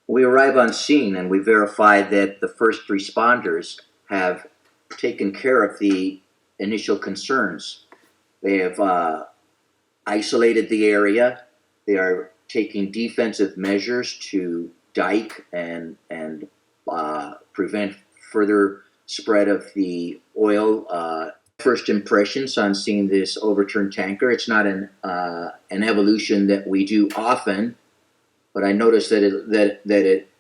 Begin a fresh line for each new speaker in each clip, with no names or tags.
We arrive on scene and we verify that the first responders have taken care of the initial concerns. They have isolated the area. They are taking defensive measures to dike and prevent further spread of the oil. First impressions on seeing this overturned tanker. It's not an evolution that we do often, but I noticed that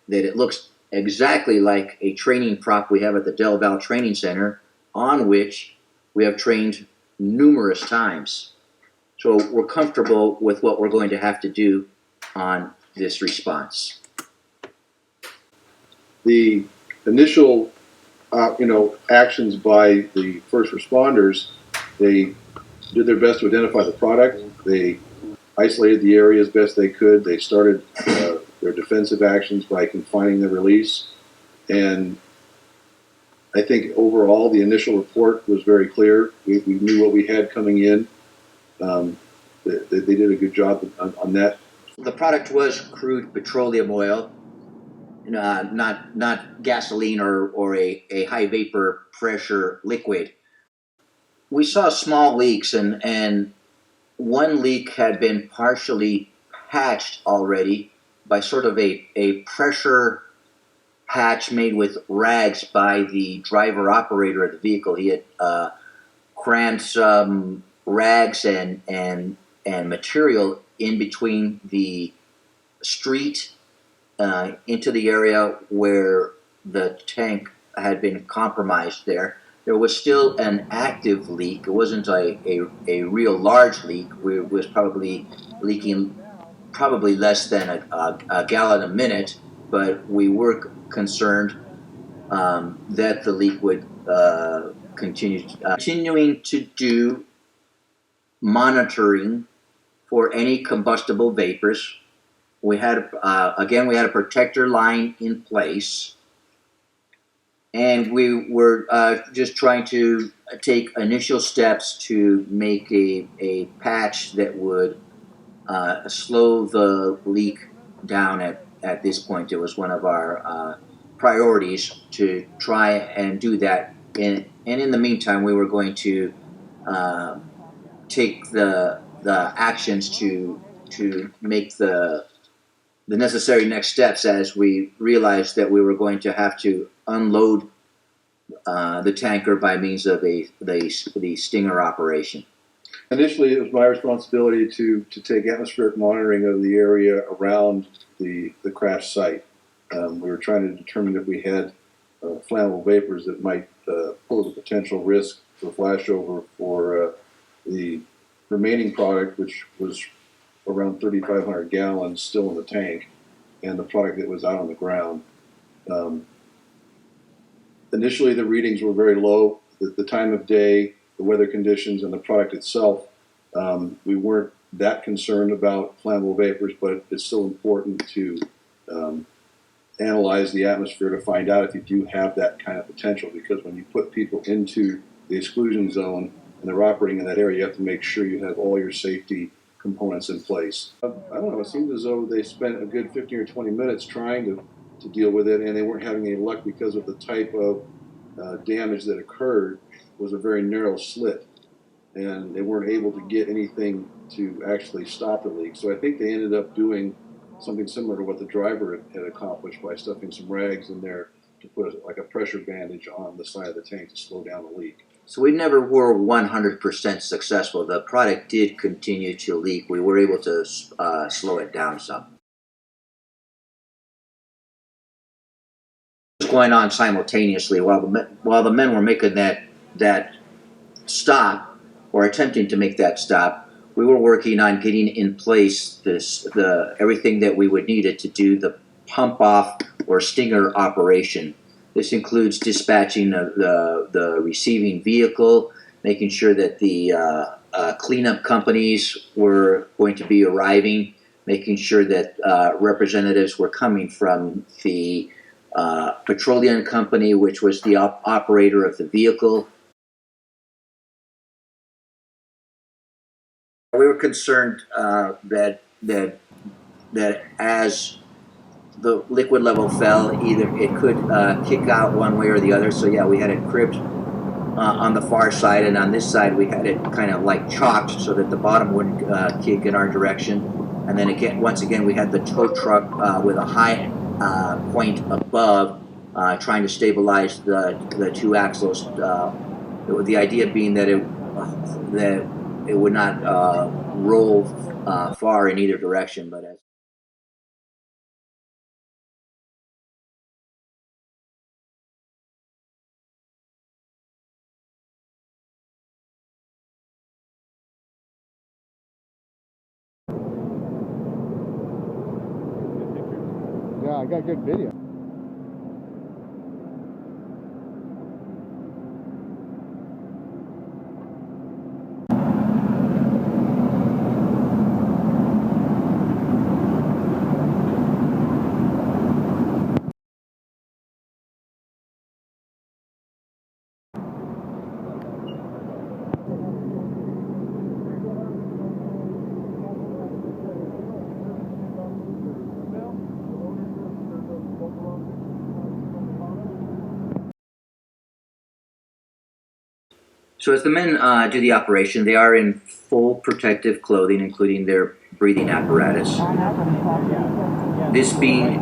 it looks exactly like a training prop we have at the Del Val Training Center, on which we have trained numerous times. So we're comfortable with what we're going to have to do on this response.
The initial actions by the first responders, they did their best to identify the product. They isolated the area as best they could. They started their defensive actions by confining the release. And I think overall the initial report was very clear. We knew what we had coming in. They did a good job on that.
The product was crude petroleum oil, not gasoline or a high vapor pressure liquid. We saw small leaks, and one leak had been partially patched already by sort of a pressure patch made with rags by the driver operator of the vehicle. He had crammed some rags and material in between the street into the area where the tank had been compromised there. There was still an active leak. It wasn't a real large leak. It was probably leaking less than a gallon a minute, but we were concerned that the leak would continue. Continuing to do monitoring for any combustible vapors. We had we had a protector line in place, and we were just trying to take initial steps to make a patch that would slow the leak down at this point. It was one of our priorities to try and do that. And in the meantime, we were going to take the actions to make the necessary next steps as we realized that we were going to have to unload the tanker by means of the Stinger operation.
Initially, it was my responsibility to take atmospheric monitoring of the area around the crash site. We were trying to determine if we had flammable vapors that might pose a potential risk for flashover for the remaining product, which was around 3,500 gallons still in the tank, and the product that was out on the ground. Initially, the readings were very low. The time of day, the weather conditions, and the product itself, we weren't that concerned about flammable vapors, but it's still important to analyze the atmosphere to find out if you do have that kind of potential, because when you put people into the exclusion zone and they're operating in that area, you have to make sure you have all your safety components in place. I don't know, it seemed as though they spent a good 15 or 20 minutes trying to deal with it, and they weren't having any luck because of the type of damage that occurred was a very narrow slit, and they weren't able to get anything to actually stop the leak. So I think they ended up doing something similar to what the driver had accomplished by stuffing some rags in there to put like a pressure bandage on the side of the tank to slow down the leak.
So we never were 100% successful. The product did continue to leak. We were able to slow it down some. It was going on simultaneously while the men were making that stop, or attempting to make that stop. We were working on getting in place everything that we would need it to do the pump off or Stinger operation. This includes dispatching the receiving vehicle, making sure that the cleanup companies were going to be arriving, making sure that representatives were coming from the petroleum company, which was the operator of the vehicle. We were concerned that as the liquid level fell, either it could kick out one way or the other. So yeah, we had it cribbed on the far side, and on this side we had it kind of like chalked so that the bottom wouldn't kick in our direction. And then again, once again, we had the tow truck with a high point above, trying to stabilize the two axles. The idea being that it would not roll far in either direction, but as
Yeah, I got good video.
So as the men do the operation, they are in full protective clothing, including their breathing apparatus. This being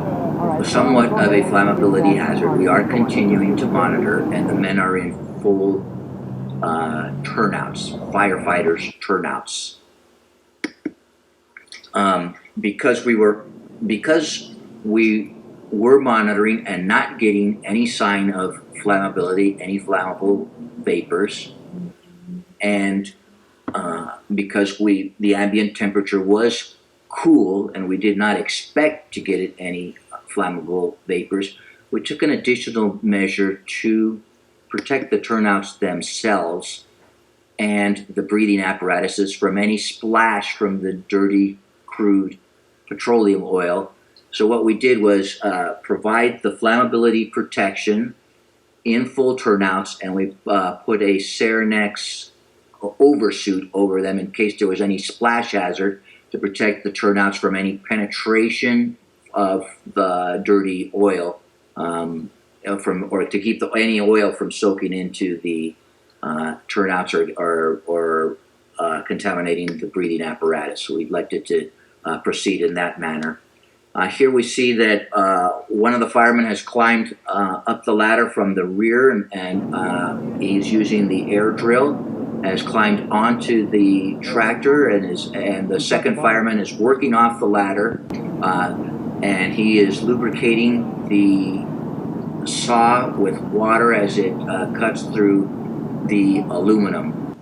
somewhat of a flammability hazard, we are continuing to monitor, and the men are in full turnouts, firefighters turnouts. Because we were monitoring and not getting any sign of flammability, any flammable vapors, and because the ambient temperature was cool and we did not expect to get any flammable vapors, we took an additional measure to protect the turnouts themselves and the breathing apparatuses from any splash from the dirty, crude petroleum oil. So what we did was provide the flammability protection in full turnouts, and we put a Cernex oversuit over them in case there was any splash hazard to protect the turnouts from any penetration of the dirty oil, or to keep any oil from soaking into the turnouts or contaminating the breathing apparatus. So we elected to proceed in that manner. Here we see that one of the firemen has climbed up the ladder from the rear, and he's using the air drill, has climbed onto the tractor, and the second fireman is working off the ladder, and he is lubricating the saw with water as it cuts through the aluminum.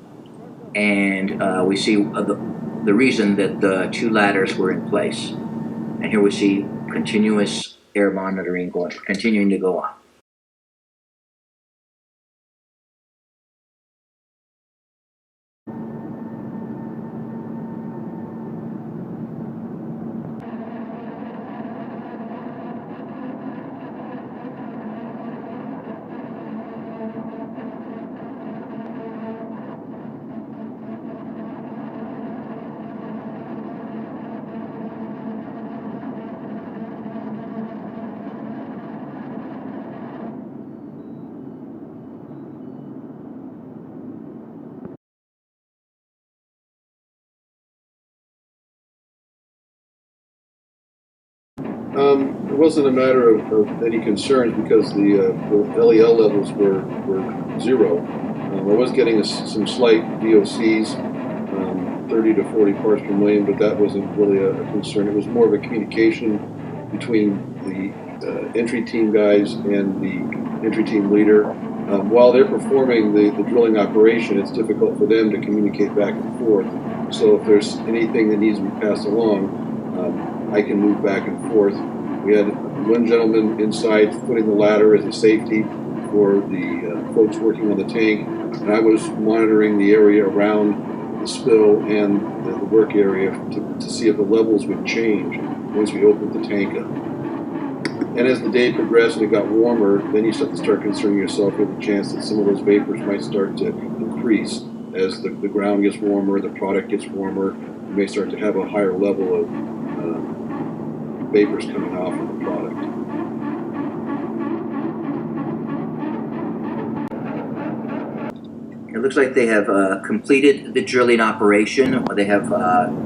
And we see the reason that the two ladders were in place. And here we see continuous air monitoring continuing to go on.
It wasn't a matter of any concerns because the LEL levels were zero. I was getting some slight VOCs, 30 to 40 parts per million, but that wasn't really a concern. It was more of a communication between the entry team guys and the entry team leader. While they're performing the drilling operation, it's difficult for them to communicate back and forth. So if there's anything that needs to be passed along, I can move back and forth. We had one gentleman inside footing the ladder as a safety for the folks working on the tank, and I was monitoring the area around the spill and the work area to see if the levels would change once we opened the tank up. And as the day progressed and it got warmer, then you start concerning yourself with the chance that some of those vapors might start to increase. As the ground gets warmer, the product gets warmer, you may start to have a higher level of vapors coming off of the product.
It looks like they have completed the drilling operation. They have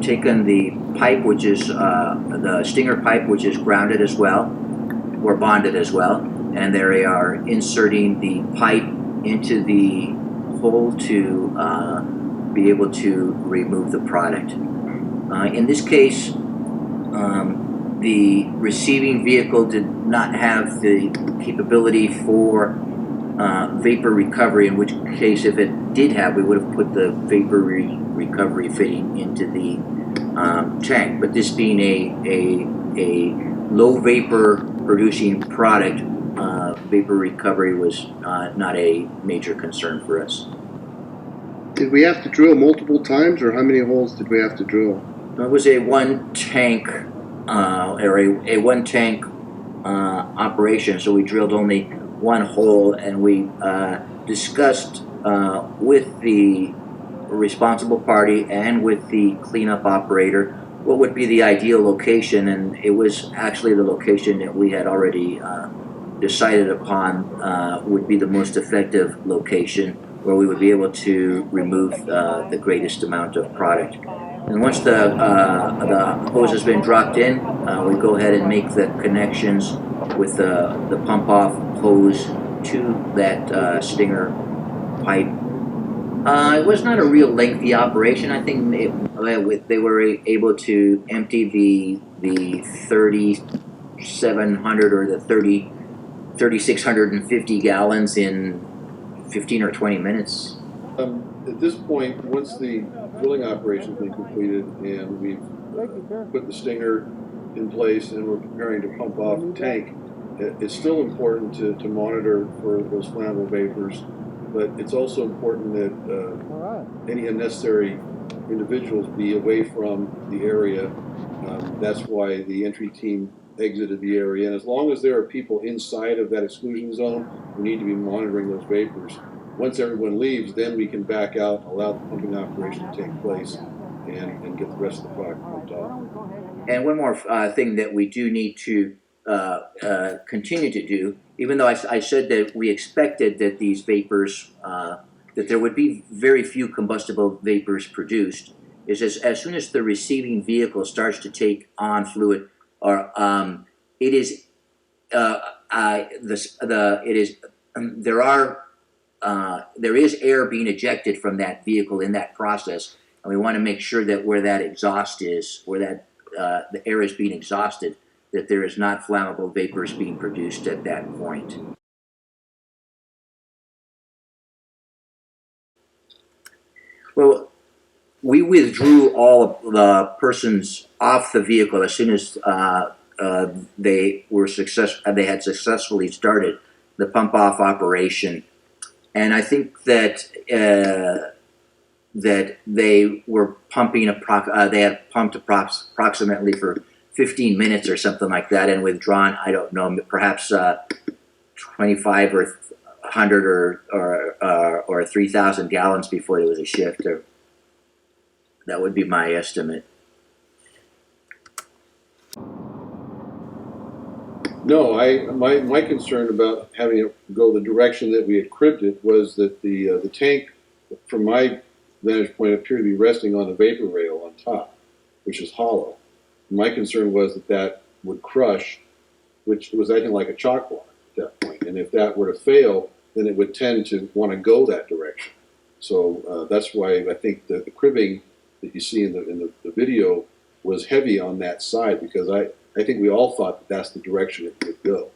taken the pipe, which is the stinger pipe, which is grounded as well, or bonded as well, and they are inserting the pipe into the hole to be able to remove the product. In this case, the receiving vehicle did not have the capability for vapor recovery, in which case, if it did have, we would have put the vapor recovery fitting into the tank. But this being a low vapor producing product, vapor recovery was not a major concern for us.
Did we have to drill multiple times, or how many holes did we have to drill?
It was a one tank operation, so we drilled only one hole, and we discussed with the responsible party and with the cleanup operator what would be the ideal location, and it was actually the location that we had already decided upon would be the most effective location where we would be able to remove the greatest amount of product. And once the hose has been dropped in, we go ahead and make the connections with the pump-off hose to that stinger pipe. It was not a real lengthy operation. I think they were able to empty the 3,700 or the 3,650 gallons in 15 or 20 minutes.
At this point, once the drilling operation has been completed and we've put the stinger in place and we're preparing to pump off the tank, it's still important to monitor for those flammable vapors, but it's also important that any unnecessary individuals be away from the area. That's why the entry team exited the area, and as long as there are people inside of that exclusion zone, we need to be monitoring those vapors. Once everyone leaves, then we can back out, allow the pumping operation to take place, and get the rest of the product pumped off.
And one more thing that we do need to continue to do, even though I said that we expected that these vapors, that there would be very few combustible vapors produced, is as soon as the receiving vehicle starts to take on fluid, or it is there is air being ejected from that vehicle in that process, and we want to make sure that where that exhaust is, where that the air is being exhausted, that there is not flammable vapors being produced at that point. Well, we withdrew all of the persons off the vehicle as soon as they had successfully started the pump-off operation, and I think that that they were pumping they had pumped approximately for 15 minutes or something like that, and withdrawn, I don't know, perhaps 25 or 100 or 3,000 gallons before there was a shift. That would be my estimate.
No, my concern about having it go the direction that we had cribbed it was that the tank, from my vantage point, appeared to be resting on the vapor rail on top, which is hollow. My concern was that would crush, which was acting like a chalk block at that point. And if that were to fail, then it would tend to want to go that direction. So that's why I think the cribbing that you see in the video was heavy on that side, because I think we all thought that that's the direction it would go.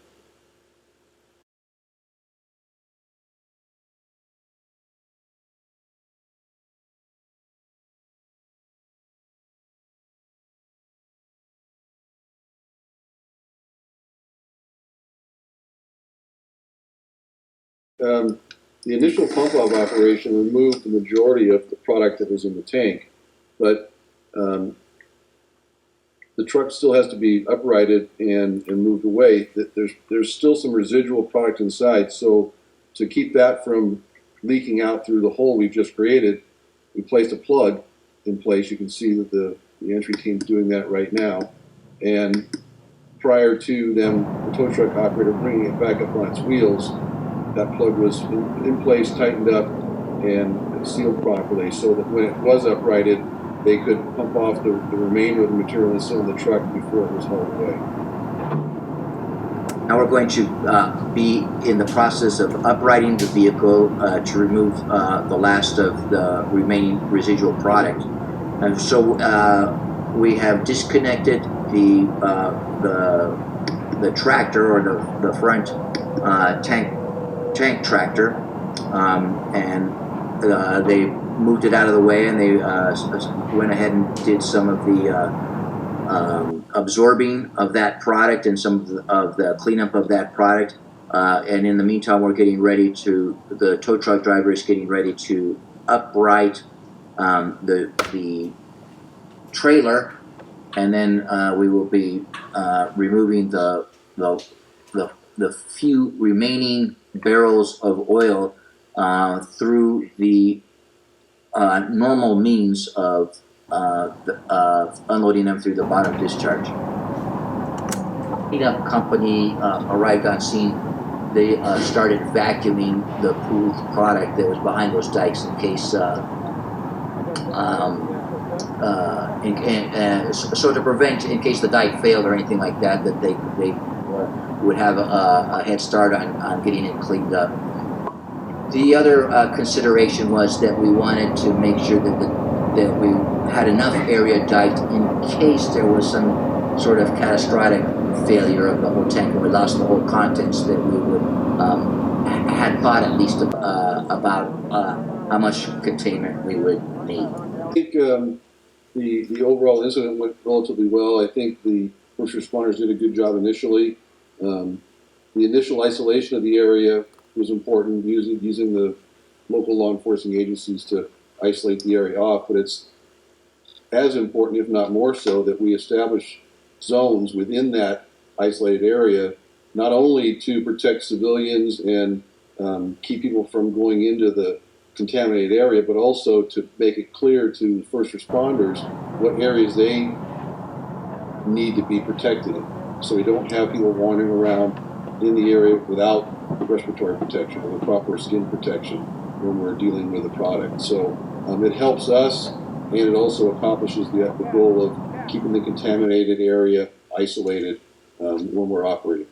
The initial pump-off operation removed the majority of the product that was in the tank, but the truck still has to be uprighted and moved away. There's still some residual product inside, so to keep that from leaking out through the hole we've just created, we placed a plug in place. You can see that the entry team's doing that right now, and prior to them, the tow truck operator bringing it back up on its wheels, that plug was in place, tightened up, and sealed properly so that when it was uprighted, they could pump off the remainder of the material that's still in the truck before it was hauled away.
Now we're going to be in the process of uprighting the vehicle to remove the last of the remaining residual product. And so we have disconnected the tractor, or the front tank tractor, and they moved it out of the way, and they went ahead and did some of the absorbing of that product and some of the cleanup of that product. And in the meantime, we're getting ready to, the tow truck driver is getting ready to upright the trailer, and then we will be removing the few remaining barrels of oil through the normal means of unloading them through the bottom discharge. Cleanup company arrived on scene. They started vacuuming the pooled product that was behind those dikes in case, so to prevent, in case the dike failed or anything like that, that they would have a head start on getting it cleaned up. The other consideration was that we wanted to make sure that we had enough area diked in case there was some sort of catastrophic failure of the whole tank and we lost the whole contents, that we would had thought at least about how much containment we would need.
I think the overall incident went relatively well. I think the first responders did a good job initially. The initial isolation of the area was important, using the local law enforcement agencies to isolate the area off, but it's as important, if not more so, that we establish zones within that isolated area, not only to protect civilians and keep people from going into the contaminated area, but also to make it clear to first responders what areas they need to be protected in, so we don't have people wandering around in the area without respiratory protection or the proper skin protection when we're dealing with a product. So it helps us, and it also accomplishes the goal of keeping the contaminated area isolated when we're operating.